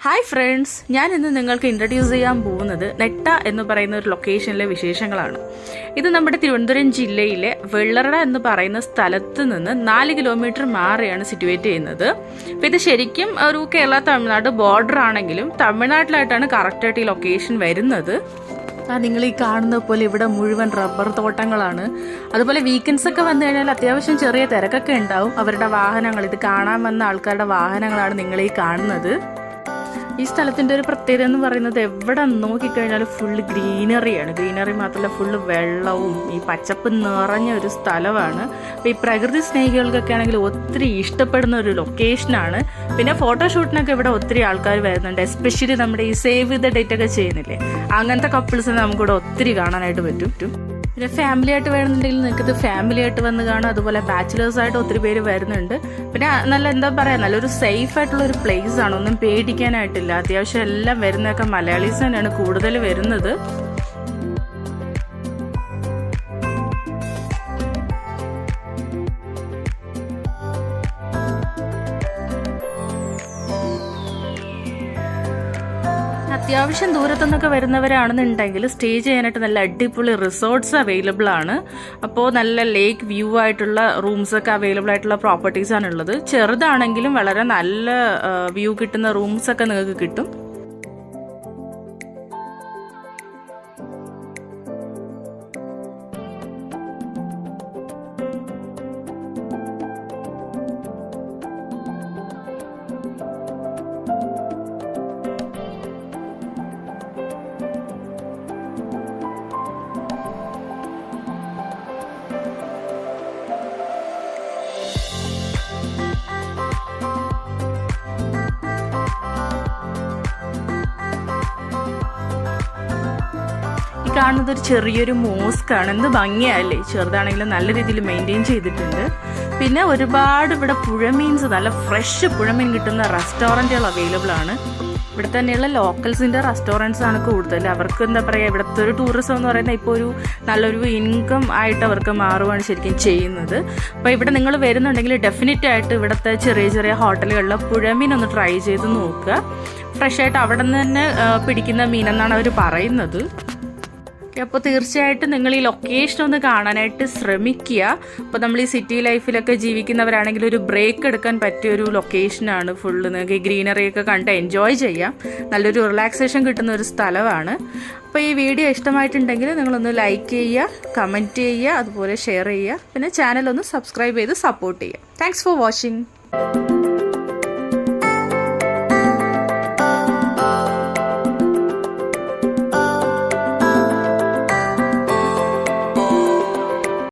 Hi friends, ഞാൻ ഇന്ന് നിങ്ങൾക്ക് ഇൻട്രൊഡ്യൂസ് ചെയ്യാൻ പോകുന്നത് നെട്ട എന്ന് പറയുന്ന ഒരു ലൊക്കേഷനിലെ വിശേഷങ്ങളാണ്. ഇത് നമ്മുടെ തിരുവനന്തപുരം ജില്ലയിലെ വെള്ളറട എന്ന് പറയുന്ന സ്ഥലത്ത് നിന്ന് 4 കിലോമീറ്റർ മാറിയാണ് സിറ്റുവേറ്റ് ചെയ്യുന്നത്. അപ്പോൾ ഇത് ശരിക്കും ഒരു കേരള തമിഴ്നാട് ബോർഡർ ആണെങ്കിലും തമിഴ്നാട്ടിലായിട്ടാണ് കറക്റ്റായിട്ട് ഈ ലൊക്കേഷൻ വരുന്നത്. നിങ്ങൾ ഈ കാണുന്ന പോലെ ഇവിടെ മുഴുവൻ റബ്ബർ തോട്ടങ്ങളാണ്. അതുപോലെ വീക്കെൻഡ്സ് ഒക്കെ വന്നു കഴിഞ്ഞാൽ അത്യാവശ്യം ചെറിയ തിരക്കൊക്കെ ഉണ്ടാവും. അവരുടെ വാഹനങ്ങൾ, ഇത് കാണാൻ വന്ന ആൾക്കാരുടെ വാഹനങ്ങളാണ് നിങ്ങൾ ഈ കാണുന്നത്. ഈ സ്ഥലത്തിൻ്റെ ഒരു പ്രത്യേകത എന്ന് പറയുന്നത് എവിടെ നോക്കിക്കഴിഞ്ഞാൽ ഫുള്ള് ഗ്രീനറിയാണ്. ഗ്രീനറി മാത്രമല്ല, ഫുള്ള് വെള്ളവും ഈ പച്ചപ്പ് നിറഞ്ഞ ഒരു സ്ഥലമാണ്. അപ്പോൾ ഈ പ്രകൃതി സ്നേഹികൾക്കൊക്കെ ആണെങ്കിൽ ഒത്തിരി ഇഷ്ടപ്പെടുന്ന ഒരു ലൊക്കേഷനാണ്. പിന്നെ ഫോട്ടോഷൂട്ടിനൊക്കെ ഇവിടെ ഒത്തിരി ആൾക്കാർ വരുന്നുണ്ട്. എസ്പെഷ്യലി നമ്മുടെ ഈ സേവ് ദ ഡേറ്റ് ഒക്കെ ചെയ്യുന്നില്ലേ, അങ്ങനത്തെ കപ്പിൾസിനെ നമുക്കിവിടെ ഒത്തിരി കാണാനായിട്ട് പറ്റും. പിന്നെ ഫാമിലി ആയിട്ട് വേണമെന്നുണ്ടെങ്കിൽ നിങ്ങൾക്കിത് ഫാമിലി ആയിട്ട് വന്ന് കാണാം. അതുപോലെ ബാച്ചിലേഴ്സായിട്ട് ഒത്തിരി പേര് വരുന്നുണ്ട്. പിന്നെ നല്ല എന്താ പറയുക, നല്ലൊരു സേഫ് ആയിട്ടുള്ള ഒരു പ്ലേസ് ആണ്. ഒന്നും പേടിക്കാനായിട്ടില്ല. അത്യാവശ്യം എല്ലാം വരുന്നതൊക്കെ മലയാളീസ് തന്നെയാണ് കൂടുതൽ വരുന്നത്. അത്യാവശ്യം ദൂരത്തുനിന്നൊക്കെ വരുന്നവരാണെന്നുണ്ടെങ്കിൽ സ്റ്റേ ചെയ്യാനായിട്ട് നല്ല അടിപൊളി റിസോർട്ട്സ് അവൈലബിൾ ആണ്. അപ്പോൾ നല്ല ലേക്ക് വ്യൂ ആയിട്ടുള്ള റൂംസൊക്കെ അവൈലബിൾ ആയിട്ടുള്ള പ്രോപ്പർട്ടീസാണുള്ളത്. ചെറുതാണെങ്കിലും വളരെ നല്ല വ്യൂ കിട്ടുന്ന റൂംസൊക്കെ നിങ്ങൾക്ക് കിട്ടും. കാണുന്നത് ഒരു ചെറിയൊരു മോസ്കാണ്. എന്ത് ഭംഗിയല്ലേ, ചെറുതാണെങ്കിലും നല്ല രീതിയിൽ മെയിൻറ്റെയിൻ ചെയ്തിട്ടുണ്ട്. പിന്നെ ഒരുപാട് ഇവിടെ പുഴമീൻസ്, നല്ല ഫ്രഷ് പുഴമീൻ കിട്ടുന്ന റെസ്റ്റോറൻറ്റുകൾ അവൈലബിൾ ആണ്. ഇവിടെ തന്നെയുള്ള ലോക്കൽസിൻ്റെ റെസ്റ്റോറൻറ്റ്സ് ആണ് കൂടുതൽ. അവർക്ക് എന്താ പറയുക, ഇവിടുത്തെ ഒരു ടൂറിസം എന്ന് പറയുന്നത് ഇപ്പോൾ ഒരു നല്ലൊരു ഇൻകം ആയിട്ട് അവർക്ക് മാറുകയാണ് ശരിക്കും ചെയ്യുന്നത്. അപ്പോൾ ഇവിടെ നിങ്ങൾ വരുന്നുണ്ടെങ്കിൽ ഡെഫിനറ്റ് ആയിട്ട് ഇവിടുത്തെ ചെറിയ ചെറിയ ഹോട്ടലുകളിൽ പുഴമീൻ ഒന്ന് ട്രൈ ചെയ്ത് നോക്കുക. ഫ്രഷായിട്ട് അവിടെ നിന്ന് തന്നെ പിടിക്കുന്ന മീനെന്നാണ് അവർ പറയുന്നത്. അപ്പോൾ തീർച്ചയായിട്ടും നിങ്ങൾ ഈ ലൊക്കേഷൻ ഒന്ന് കാണാനായിട്ട് ശ്രമിക്കുക. അപ്പോൾ നമ്മൾ ഈ സിറ്റി ലൈഫിലൊക്കെ ജീവിക്കുന്നവരാണെങ്കിൽ ഒരു ബ്രേക്ക് എടുക്കാൻ പറ്റിയ ഒരു ലൊക്കേഷനാണ്. ഫുള്ള് നിങ്ങൾക്ക് ഈ ഗ്രീനറിയൊക്കെ കണ്ട് എൻജോയ് ചെയ്യാം. നല്ലൊരു റിലാക്സേഷൻ കിട്ടുന്ന ഒരു സ്ഥലമാണ്. അപ്പോൾ ഈ വീഡിയോ ഇഷ്ടമായിട്ടുണ്ടെങ്കിൽ നിങ്ങളൊന്ന് ലൈക്ക് ചെയ്യുക, കമൻറ്റ് ചെയ്യുക, അതുപോലെ ഷെയർ ചെയ്യുക. പിന്നെ ചാനൽ ഒന്ന് സബ്സ്ക്രൈബ് ചെയ്ത് സപ്പോർട്ട് ചെയ്യുക. Thanks for watching.